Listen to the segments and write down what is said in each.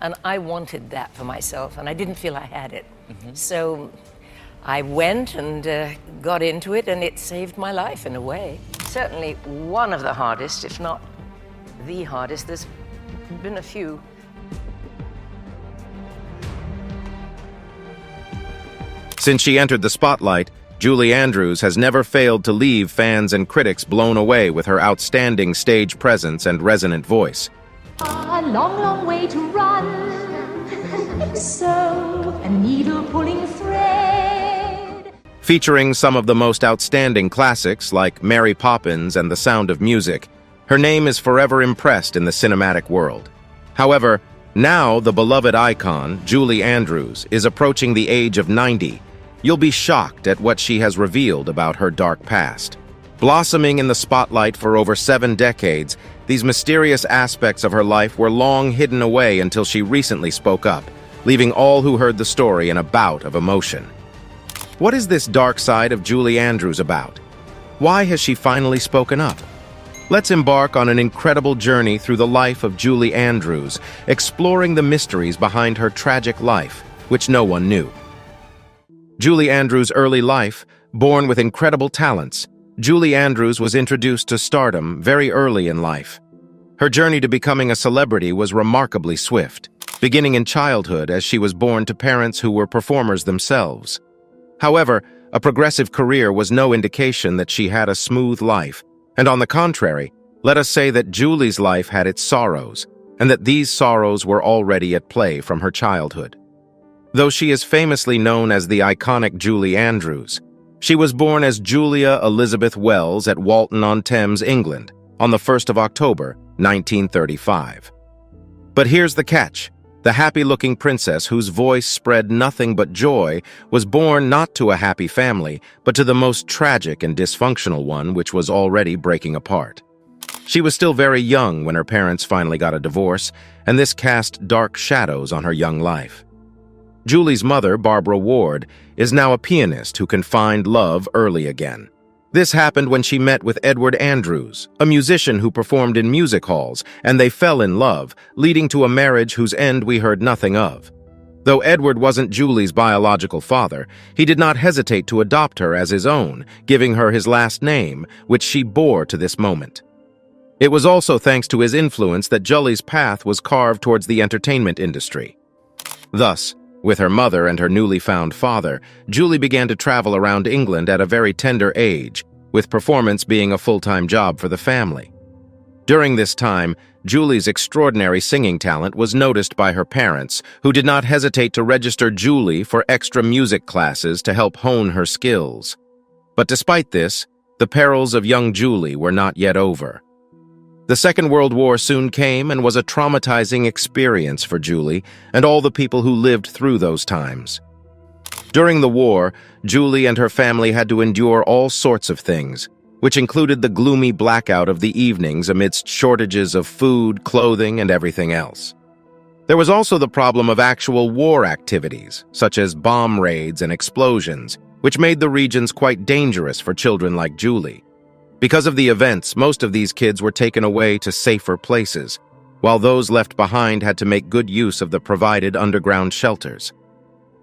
And I wanted that for myself, and I didn't feel I had it. So I went and got into it, and it saved my life in a way. Certainly one of the hardest, if not the hardest. There's been a few. Since she entered the spotlight, Julie Andrews has never failed to leave fans and critics blown away with her outstanding stage presence and resonant voice. A long, long way to run, so a needle-pulling thread. Featuring some of the most outstanding classics like Mary Poppins and The Sound of Music, her name is forever impressed in the cinematic world. However, now the beloved icon, Julie Andrews, is approaching the age of 90. You'll be shocked at what she has revealed about her dark past. Blossoming in the spotlight for over 7 decades, these mysterious aspects of her life were long hidden away until she recently spoke up, leaving all who heard the story in a bout of emotion. What is this dark side of Julie Andrews about? Why has she finally spoken up? Let's embark on an incredible journey through the life of Julie Andrews, exploring the mysteries behind her tragic life, which no one knew. Julie Andrews' early life, born with incredible talents, Julie Andrews was introduced to stardom very early in life. Her journey to becoming a celebrity was remarkably swift, beginning in childhood as she was born to parents who were performers themselves. However, a progressive career was no indication that she had a smooth life, and on the contrary, let us say that Julie's life had its sorrows, and that these sorrows were already at play from her childhood. Though she is famously known as the iconic Julie Andrews, she was born as Julia Elizabeth Wells at Walton-on-Thames, England, on the 1st of October, 1935. But here's the catch. The happy-looking princess whose voice spread nothing but joy was born not to a happy family, but to the most tragic and dysfunctional one, which was already breaking apart. She was still very young when her parents finally got a divorce, and this cast dark shadows on her young life. Julie's mother, Barbara Ward, is now a pianist who can find love early again. This happened when she met with Edward Andrews, a musician who performed in music halls, and they fell in love, leading to a marriage whose end we heard nothing of. Though Edward wasn't Julie's biological father, he did not hesitate to adopt her as his own, giving her his last name, which she bore to this moment. It was also thanks to his influence that Julie's path was carved towards the entertainment industry. Thus, with her mother and her newly found father, Julie began to travel around England at a very tender age, with performance being a full-time job for the family. During this time, Julie's extraordinary singing talent was noticed by her parents, who did not hesitate to register Julie for extra music classes to help hone her skills. But despite this, the perils of young Julie were not yet over. The Second World War soon came and was a traumatizing experience for Julie and all the people who lived through those times. During the war, Julie and her family had to endure all sorts of things, which included the gloomy blackout of the evenings amidst shortages of food, clothing, and everything else. There was also the problem of actual war activities, such as bomb raids and explosions, which made the regions quite dangerous for children like Julie. Because of the events, most of these kids were taken away to safer places, while those left behind had to make good use of the provided underground shelters.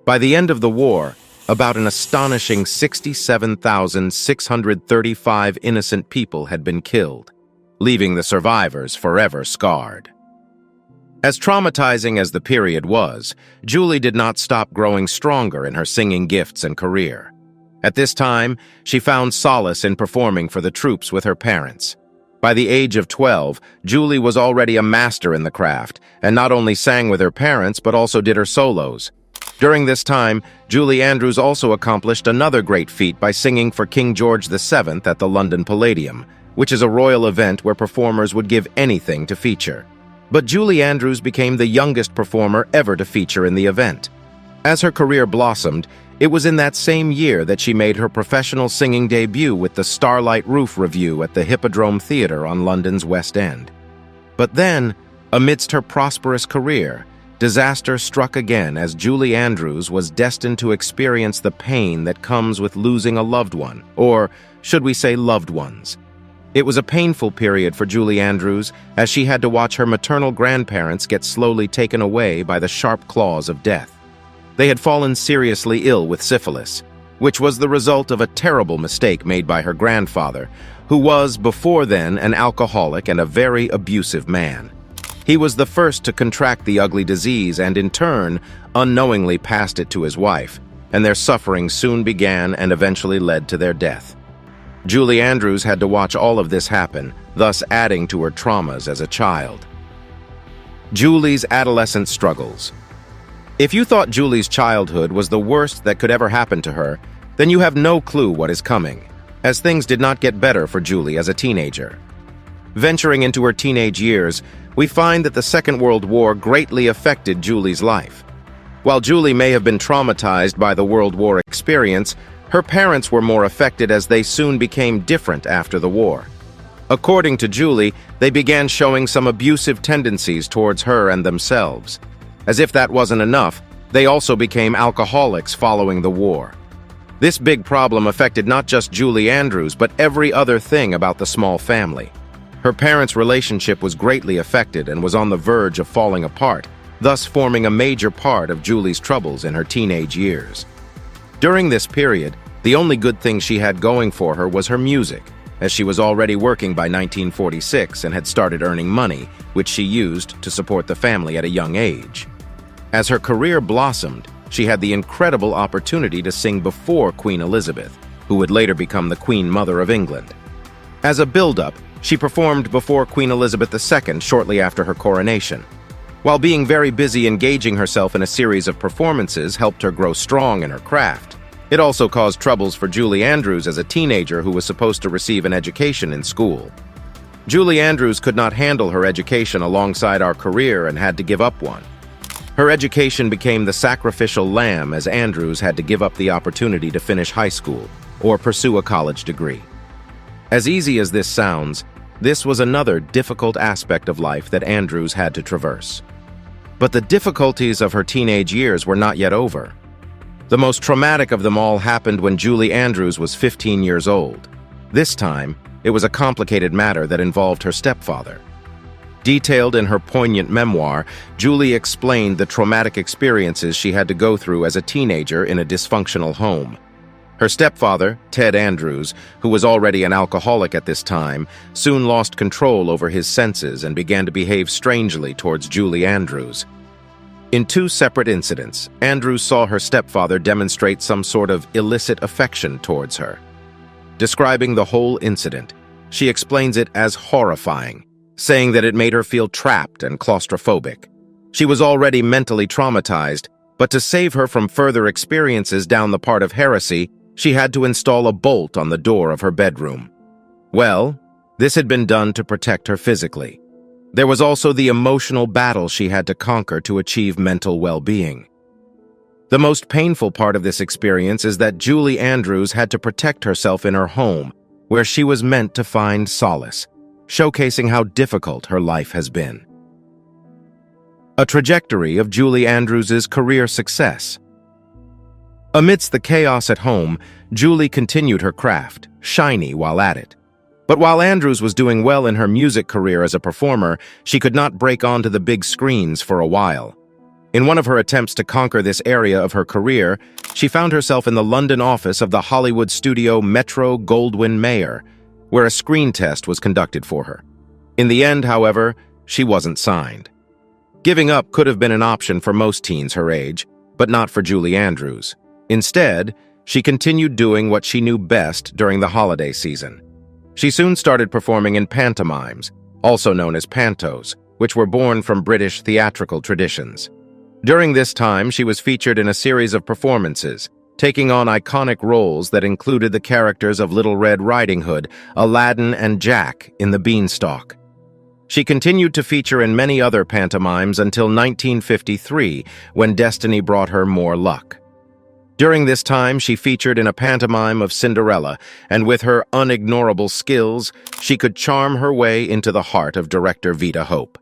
By the end of the war, about an astonishing 67,635 innocent people had been killed, leaving the survivors forever scarred. As traumatizing as the period was, Julie did not stop growing stronger in her singing gifts and career. At this time, she found solace in performing for the troops with her parents. By the age of 12, Julie was already a master in the craft, and not only sang with her parents, but also did her solos. During this time, Julie Andrews also accomplished another great feat by singing for King George VII at the London Palladium, which is a royal event where performers would give anything to feature. But Julie Andrews became the youngest performer ever to feature in the event. As her career blossomed, it was in that same year that she made her professional singing debut with the Starlight Roof Revue at the Hippodrome Theatre on London's West End. But then, amidst her prosperous career, disaster struck again as Julie Andrews was destined to experience the pain that comes with losing a loved one, or should we say loved ones. It was a painful period for Julie Andrews, as she had to watch her maternal grandparents get slowly taken away by the sharp claws of death. They had fallen seriously ill with syphilis, which was the result of a terrible mistake made by her grandfather, who was, before then, an alcoholic and a very abusive man. He was the first to contract the ugly disease and, in turn, unknowingly passed it to his wife, and their suffering soon began and eventually led to their death. Julie Andrews had to watch all of this happen, thus adding to her traumas as a child. Julie's adolescent struggles. If you thought Julie's childhood was the worst that could ever happen to her, then you have no clue what is coming, as things did not get better for Julie as a teenager. Venturing into her teenage years, we find that the Second World War greatly affected Julie's life. While Julie may have been traumatized by the World War experience, her parents were more affected as they soon became different after the war. According to Julie, they began showing some abusive tendencies towards her and themselves. As if that wasn't enough, they also became alcoholics following the war. This big problem affected not just Julie Andrews, but every other thing about the small family. Her parents' relationship was greatly affected and was on the verge of falling apart, thus forming a major part of Julie's troubles in her teenage years. During this period, the only good thing she had going for her was her music, as she was already working by 1946 and had started earning money, which she used to support the family at a young age. As her career blossomed, she had the incredible opportunity to sing before Queen Elizabeth, who would later become the Queen Mother of England. As a build-up, she performed before Queen Elizabeth II shortly after her coronation. While being very busy engaging herself in a series of performances helped her grow strong in her craft, it also caused troubles for Julie Andrews as a teenager who was supposed to receive an education in school. Julie Andrews could not handle her education alongside our career and had to give up one. Her education became the sacrificial lamb, as Andrews had to give up the opportunity to finish high school or pursue a college degree. As easy as this sounds, this was another difficult aspect of life that Andrews had to traverse. But the difficulties of her teenage years were not yet over. The most traumatic of them all happened when Julie Andrews was 15 years old. This time, it was a complicated matter that involved her stepfather. Detailed in her poignant memoir, Julie explained the traumatic experiences she had to go through as a teenager in a dysfunctional home. Her stepfather, Ted Andrews, who was already an alcoholic at this time, soon lost control over his senses and began to behave strangely towards Julie Andrews. In two separate incidents, Andrews saw her stepfather demonstrate some sort of illicit affection towards her. Describing the whole incident, she explains it as horrifying, saying that it made her feel trapped and claustrophobic. She was already mentally traumatized, but to save her from further experiences down the path of heresy, she had to install a bolt on the door of her bedroom. Well, this had been done to protect her physically. There was also the emotional battle she had to conquer to achieve mental well-being. The most painful part of this experience is that Julie Andrews had to protect herself in her home, where she was meant to find solace, showcasing how difficult her life has been. A trajectory of Julie Andrews' career success. Amidst the chaos at home, Julie continued her craft, shiny while at it. But while Andrews was doing well in her music career as a performer, she could not break onto the big screens for a while. In one of her attempts to conquer this area of her career, she found herself in the London office of the Hollywood studio Metro-Goldwyn-Mayer, where a screen test was conducted for her. In the end, however, she wasn't signed. Giving up could have been an option for most teens her age, but not for Julie Andrews. Instead, she continued doing what she knew best during the holiday season. She soon started performing in pantomimes, also known as pantos, which were born from British theatrical traditions. During this time, she was featured in a series of performances, taking on iconic roles that included the characters of Little Red Riding Hood, Aladdin, and Jack in The Beanstalk. She continued to feature in many other pantomimes until 1953, when destiny brought her more luck. During this time, she featured in a pantomime of Cinderella, and with her unignorable skills, she could charm her way into the heart of director Vita Hope.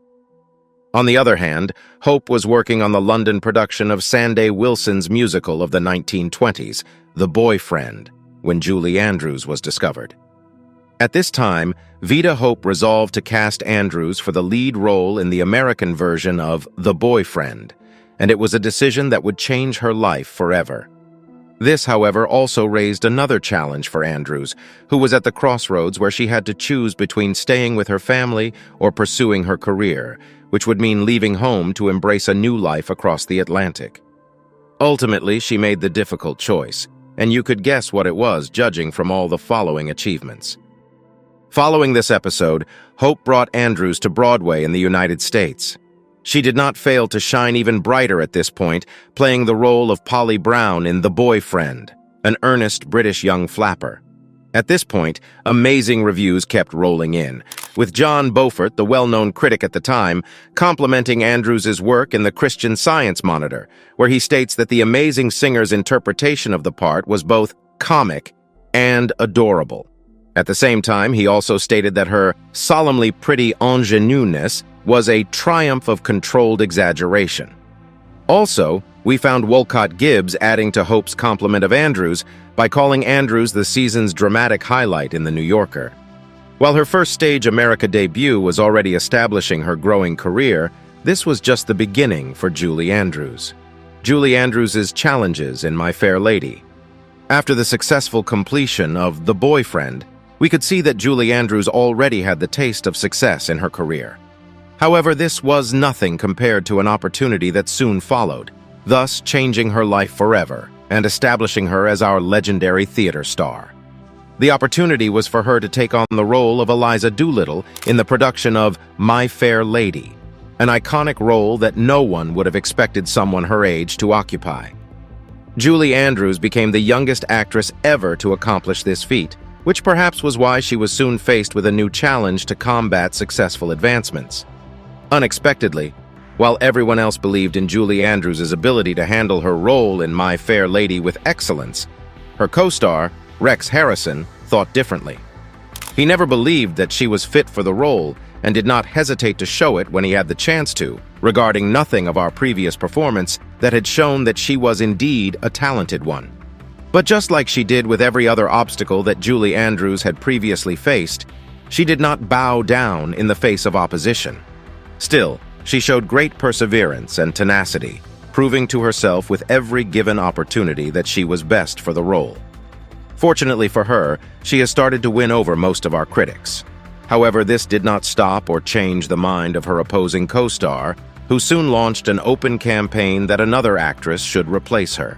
On the other hand, Hope was working on the London production of Sandy Wilson's musical of the 1920s, The Boyfriend, when Julie Andrews was discovered. At this time, Vita Hope resolved to cast Andrews for the lead role in the American version of The Boyfriend, and it was a decision that would change her life forever. This, however, also raised another challenge for Andrews, who was at the crossroads where she had to choose between staying with her family or pursuing her career, which would mean leaving home to embrace a new life across the Atlantic. Ultimately, she made the difficult choice, and you could guess what it was judging from all the following achievements. Following this episode, Hope brought Andrews to Broadway in the United States. She did not fail to shine even brighter at this point, playing the role of Polly Brown in The Boyfriend, an earnest British young flapper. At this point, amazing reviews kept rolling in, with John Beaufort, the well-known critic at the time, complimenting Andrews' work in the Christian Science Monitor, where he states that the amazing singer's interpretation of the part was both comic and adorable. At the same time, he also stated that her solemnly pretty ingenueness was a triumph of controlled exaggeration. Also, we found Wolcott Gibbs adding to Hope's compliment of Andrews by calling Andrews the season's dramatic highlight in The New Yorker. While her first stage America debut was already establishing her growing career, this was just the beginning for Julie Andrews. Julie Andrews' challenges in My Fair Lady. After the successful completion of The Boyfriend, we could see that Julie Andrews already had the taste of success in her career. However, this was nothing compared to an opportunity that soon followed, thus changing her life forever and establishing her as our legendary theater star. The opportunity was for her to take on the role of Eliza Doolittle in the production of My Fair Lady, an iconic role that no one would have expected someone her age to occupy. Julie Andrews became the youngest actress ever to accomplish this feat, which perhaps was why she was soon faced with a new challenge to combat successful advancements. Unexpectedly, while everyone else believed in Julie Andrews' ability to handle her role in My Fair Lady with excellence, her co-star, Rex Harrison, thought differently. He never believed that she was fit for the role and did not hesitate to show it when he had the chance to, regarding nothing of our previous performance that had shown that she was indeed a talented one. But just like she did with every other obstacle that Julie Andrews had previously faced, she did not bow down in the face of opposition. Still, she showed great perseverance and tenacity, proving to herself with every given opportunity that she was best for the role. Fortunately for her, she has started to win over most of our critics. However, this did not stop or change the mind of her opposing co-star, who soon launched an open campaign that another actress should replace her.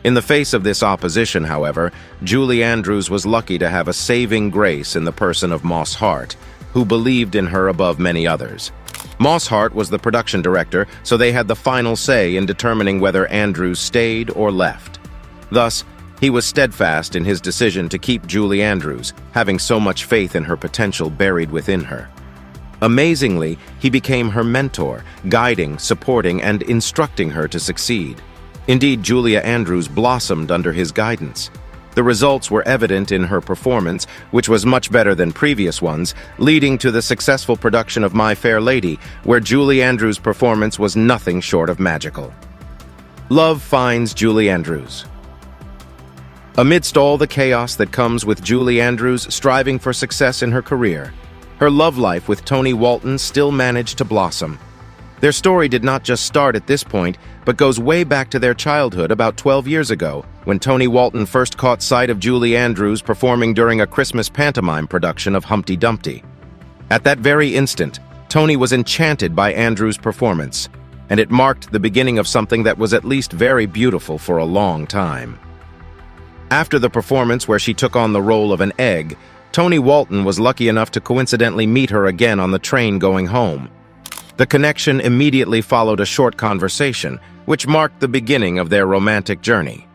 In the face of this opposition, however, Julie Andrews was lucky to have a saving grace in the person of Moss Hart, who believed in her above many others. Moss Hart was the production director, so they had the final say in determining whether Andrews stayed or left. Thus, he was steadfast in his decision to keep Julie Andrews, having so much faith in her potential buried within her. Amazingly, he became her mentor, guiding, supporting, and instructing her to succeed. Indeed, Julia Andrews blossomed under his guidance. The results were evident in her performance, which was much better than previous ones, leading to the successful production of My Fair Lady, where Julie Andrews' performance was nothing short of magical. Love finds Julie Andrews. Amidst all the chaos that comes with Julie Andrews striving for success in her career, her love life with Tony Walton still managed to blossom. Their story did not just start at this point, but goes way back to their childhood about 12 years ago, when Tony Walton first caught sight of Julie Andrews performing during a Christmas pantomime production of Humpty Dumpty. At that very instant, Tony was enchanted by Andrews' performance, and it marked the beginning of something that was at least very beautiful for a long time. After the performance where she took on the role of an egg, Tony Walton was lucky enough to coincidentally meet her again on the train going home. The connection immediately followed a short conversation, which marked the beginning of their romantic journey.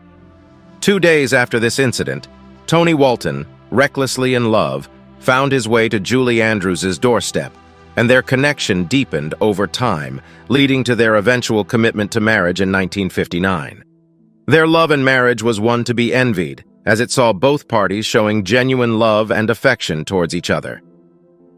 2 days after this incident, Tony Walton, recklessly in love, found his way to Julie Andrews' doorstep, and their connection deepened over time, leading to their eventual commitment to marriage in 1959. Their love and marriage was one to be envied, as it saw both parties showing genuine love and affection towards each other.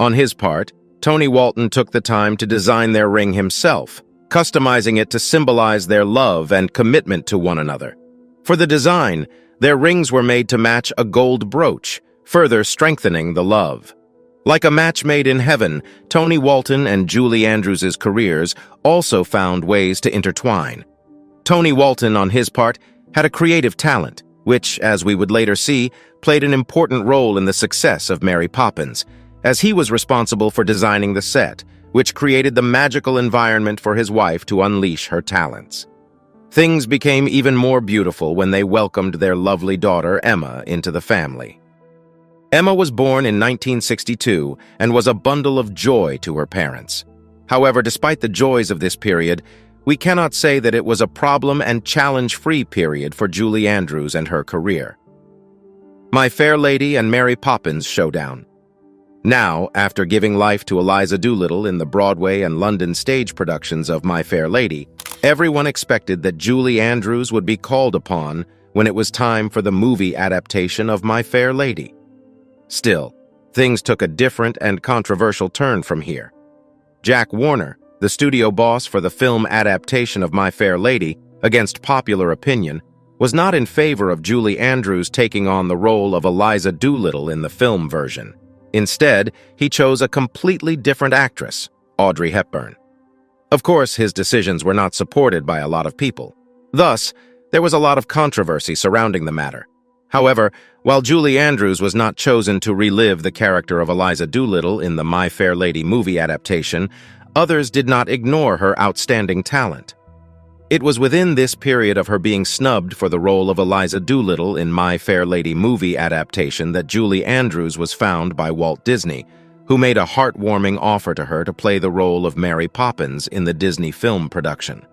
On his part, Tony Walton took the time to design their ring himself, customizing it to symbolize their love and commitment to one another. For the design, their rings were made to match a gold brooch, further strengthening the love. Like a match made in heaven, Tony Walton and Julie Andrews' careers also found ways to intertwine. Tony Walton, on his part, had a creative talent, which, as we would later see, played an important role in the success of Mary Poppins, as he was responsible for designing the set, which created the magical environment for his wife to unleash her talents. Things became even more beautiful when they welcomed their lovely daughter, Emma, into the family. Emma was born in 1962 and was a bundle of joy to her parents. However, despite the joys of this period, we cannot say that it was a problem and challenge-free period for Julie Andrews and her career. My Fair Lady and Mary Poppins showdown. Now, after giving life to Eliza Doolittle in the Broadway and London stage productions of My Fair Lady, everyone expected that Julie Andrews would be called upon when it was time for the movie adaptation of My Fair Lady. Still, things took a different and controversial turn from here. Jack Warner, the studio boss for the film adaptation of My Fair Lady, against popular opinion, was not in favor of Julie Andrews taking on the role of Eliza Doolittle in the film version. Instead, he chose a completely different actress, Audrey Hepburn. Of course, his decisions were not supported by a lot of people. Thus, there was a lot of controversy surrounding the matter. However, while Julie Andrews was not chosen to relive the character of Eliza Doolittle in the My Fair Lady movie adaptation, others did not ignore her outstanding talent. It was within this period of her being snubbed for the role of Eliza Doolittle in My Fair Lady movie adaptation that Julie Andrews was found by Walt Disney, who made a heartwarming offer to her to play the role of Mary Poppins in the Disney film production.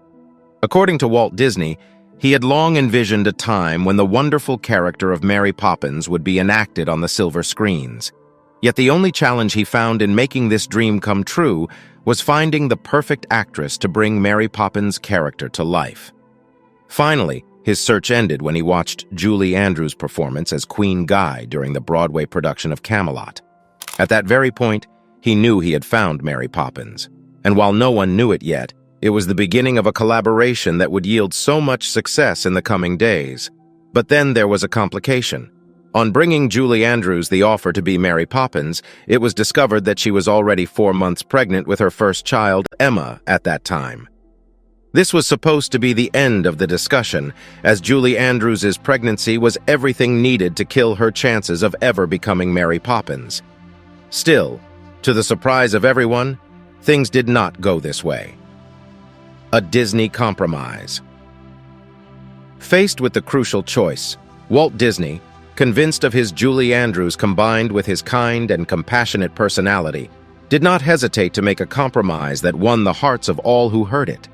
According to Walt Disney, he had long envisioned a time when the wonderful character of Mary Poppins would be enacted on the silver screens. Yet the only challenge he found in making this dream come true was finding the perfect actress to bring Mary Poppins' character to life. Finally, his search ended when he watched Julie Andrews' performance as Queen Guy during the Broadway production of Camelot. At that very point, he knew he had found Mary Poppins, and while no one knew it yet, it was the beginning of a collaboration that would yield so much success in the coming days. But then there was a complication. On bringing Julie Andrews the offer to be Mary Poppins, it was discovered that she was already 4 months pregnant with her first child, Emma, at that time. This was supposed to be the end of the discussion, as Julie Andrews' pregnancy was everything needed to kill her chances of ever becoming Mary Poppins. Still, to the surprise of everyone, things did not go this way. A Disney compromise. Faced with the crucial choice, Walt Disney, convinced of his Julie Andrews combined with his kind and compassionate personality, did not hesitate to make a compromise that won the hearts of all who heard it.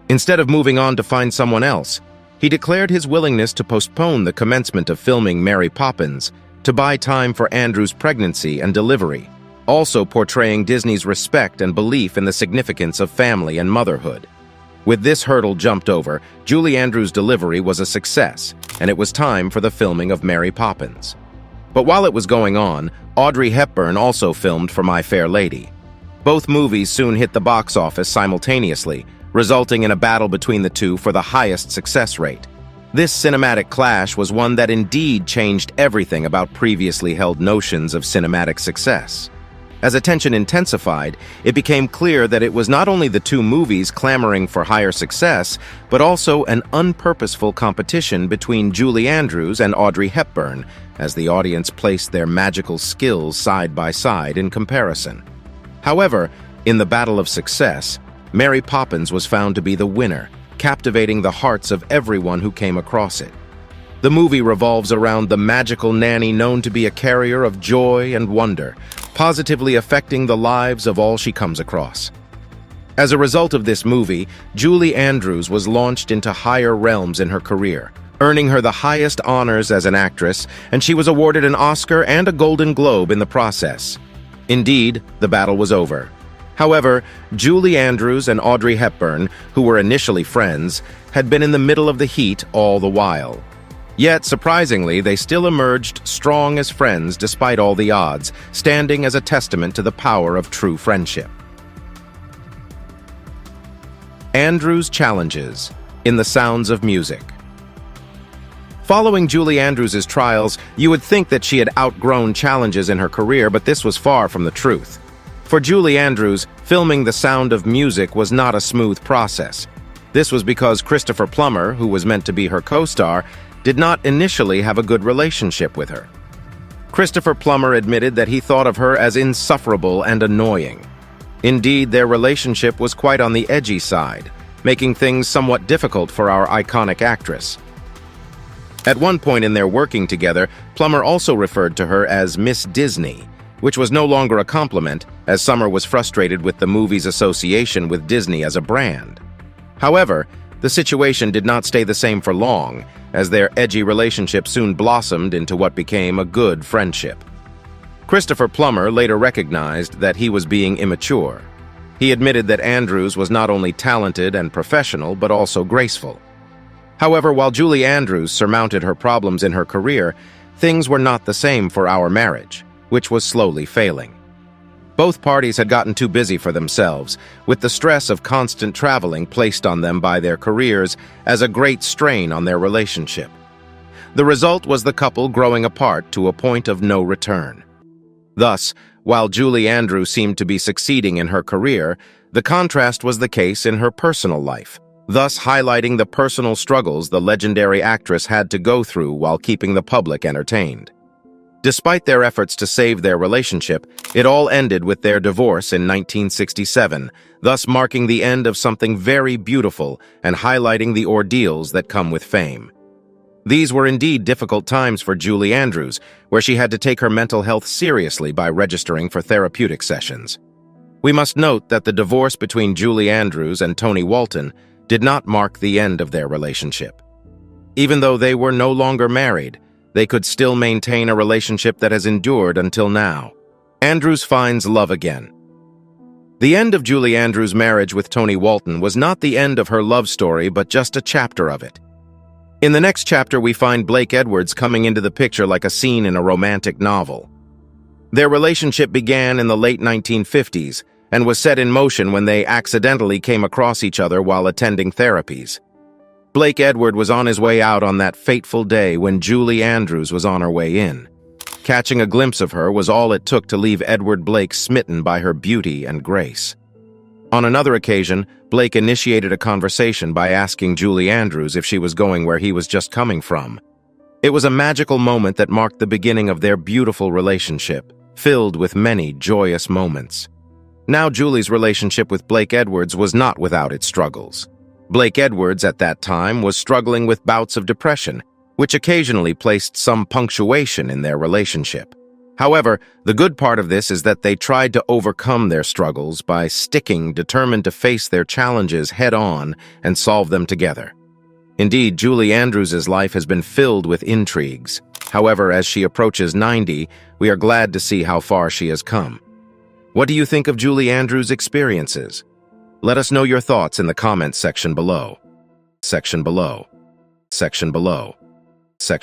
Instead of moving on to find someone else, he declared his willingness to postpone the commencement of filming Mary Poppins to buy time for Andrews' pregnancy and delivery, also portraying Disney's respect and belief in the significance of family and motherhood. With this hurdle jumped over, Julie Andrews' delivery was a success, and it was time for the filming of Mary Poppins. But while it was going on, Audrey Hepburn also filmed for My Fair Lady. Both movies soon hit the box office simultaneously, resulting in a battle between the two for the highest success rate. This cinematic clash was one that indeed changed everything about previously held notions of cinematic success. As attention intensified, it became clear that it was not only the two movies clamoring for higher success, but also an unpurposeful competition between Julie Andrews and Audrey Hepburn, as the audience placed their magical skills side by side in comparison. However, in the battle of success, Mary Poppins was found to be the winner, captivating the hearts of everyone who came across it. The movie revolves around the magical nanny known to be a carrier of joy and wonder, positively affecting the lives of all she comes across. As a result of this movie, Julie Andrews was launched into higher realms in her career, earning her the highest honors as an actress, and she was awarded an Oscar and a Golden Globe in the process. Indeed, the battle was over. However, Julie Andrews and Audrey Hepburn, who were initially friends, had been in the middle of the heat all the while. Yet, surprisingly, they still emerged strong as friends despite all the odds, standing as a testament to the power of true friendship. Andrews' challenges in The Sounds of Music. Following Julie Andrews' trials, you would think that she had outgrown challenges in her career, but this was far from the truth. For Julie Andrews, filming The Sound of Music was not a smooth process. This was because Christopher Plummer, who was meant to be her co-star, did not initially have a good relationship with her. Christopher Plummer admitted that he thought of her as insufferable and annoying. Indeed, their relationship was quite on the edgy side, making things somewhat difficult for our iconic actress. At one point in their working together, Plummer also referred to her as Miss Disney, which was no longer a compliment, as Summer was frustrated with the movie's association with Disney as a brand. However, the situation did not stay the same for long, as their edgy relationship soon blossomed into what became a good friendship. Christopher Plummer later recognized that he was being immature. He admitted that Andrews was not only talented and professional, but also graceful. However, while Julie Andrews surmounted her problems in her career, things were not the same for our marriage, which was slowly failing. Both parties had gotten too busy for themselves, with the stress of constant traveling placed on them by their careers as a great strain on their relationship. The result was the couple growing apart to a point of no return. Thus, while Julie Andrews seemed to be succeeding in her career, the contrast was the case in her personal life, thus highlighting the personal struggles the legendary actress had to go through while keeping the public entertained. Despite their efforts to save their relationship, it all ended with their divorce in 1967, thus marking the end of something very beautiful and highlighting the ordeals that come with fame. These were indeed difficult times for Julie Andrews, where she had to take her mental health seriously by registering for therapeutic sessions. We must note that the divorce between Julie Andrews and Tony Walton did not mark the end of their relationship. Even though they were no longer married, they could still maintain a relationship that has endured until now. Andrews finds love again. The end of Julie Andrews' marriage with Tony Walton was not the end of her love story, but just a chapter of it. In the next chapter, we find Blake Edwards coming into the picture like a scene in a romantic novel. Their relationship began in the late 1950s and was set in motion when they accidentally came across each other while attending therapies. Blake Edwards was on his way out on that fateful day when Julie Andrews was on her way in. Catching a glimpse of her was all it took to leave Edward Blake smitten by her beauty and grace. On another occasion, Blake initiated a conversation by asking Julie Andrews if she was going where he was just coming from. It was a magical moment that marked the beginning of their beautiful relationship, filled with many joyous moments. Now Julie's relationship with Blake Edwards was not without its struggles. Blake Edwards, at that time, was struggling with bouts of depression, which occasionally placed some punctuation in their relationship. However, the good part of this is that they tried to overcome their struggles by sticking, determined to face their challenges head-on and solve them together. Indeed, Julie Andrews' life has been filled with intrigues. However, as she approaches 90, we are glad to see how far she has come. What do you think of Julie Andrews' experiences? Let us know your thoughts in the comments section below.